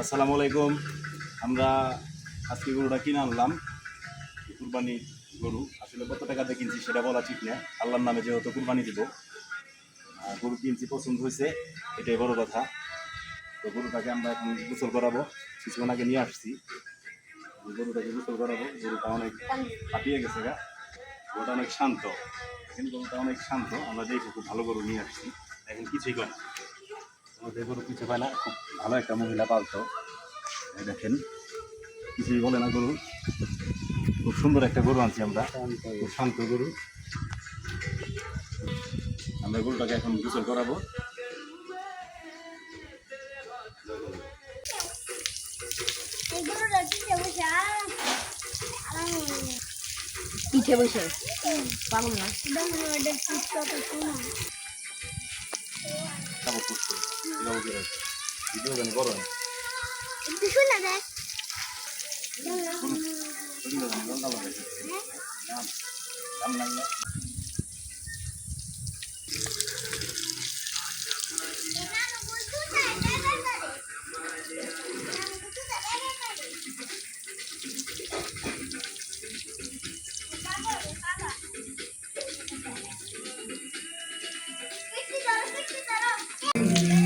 আসসালামু আলাইকুম। আমরা আজকে গরুটা কিনে আনলাম, কুরবানি গরু। আসলে কত টাকাতে কিনছি সেটা বলা ঠিক না, আল্লাহর নামে যেহেতু কুরবানি দিব। গরু কিনছি, পছন্দ হয়েছে, এটাই বড় কথা। তো গরুটাকে আমরা এখন গোসল করাবো, কিছুক্ষণ আগে নিয়ে আসছি। গরুটাকে গোসল করাবো। গরুটা অনেক হাঁপিয়ে গেছে গা, গরুটা অনেক শান্ত। এখন গরুটা অনেক শান্ত, আমরা দেখি খুব ভালো গরু নিয়ে আসছি। এখন কিছুই করে না, আমাদের গরু কিছু পায় না, খুব ভালো একটা মহিলা পালতো। দেখেন কিছুই বলে না গরু, খুব সুন্দর একটা গরু আনছি আমরা, খুব শান্ত গরু। আমরা গরুটাকে এখন গোসল করাবো। পিঠে বসে পাবো না। বড়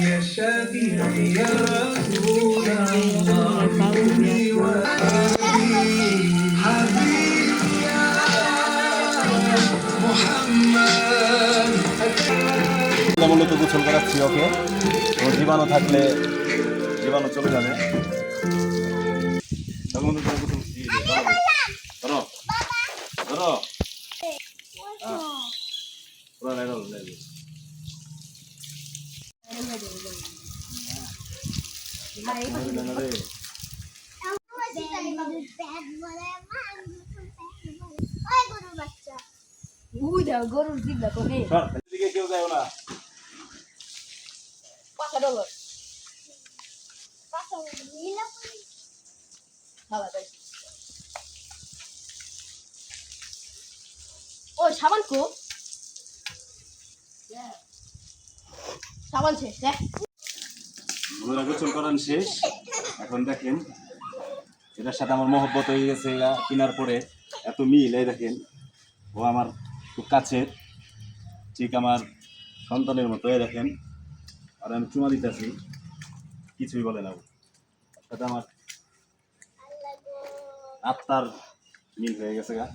يا شفيعي يا رسول الله قولي وأبي حبيبي يا محمد মূলত গোসল করাচ্ছি ওকে, ওর জীবাণু থাকলে জীবাণু চলে যাবে। তখন তো গোসল দিয়ে দিই। ধরো ধরো গরুর দিক দেখো দিকে কেউ যায় না। $5 ও সাবান কো সাবান শেষ ওরা গোসল করান শেষ। এখন দেখেন এটার সাথে আমার মহব্বত হয়ে গেছে কেনার পরে, এত মিল। এই দেখেন, ও আমার খুব কাছের, ঠিক আমার সন্তানের মতো। এই দেখেন, আর আমি চুমা দিতেছি, কিছুই বলে না। ওর সাথে আমার আত্মার মিল হয়ে গেছে গা।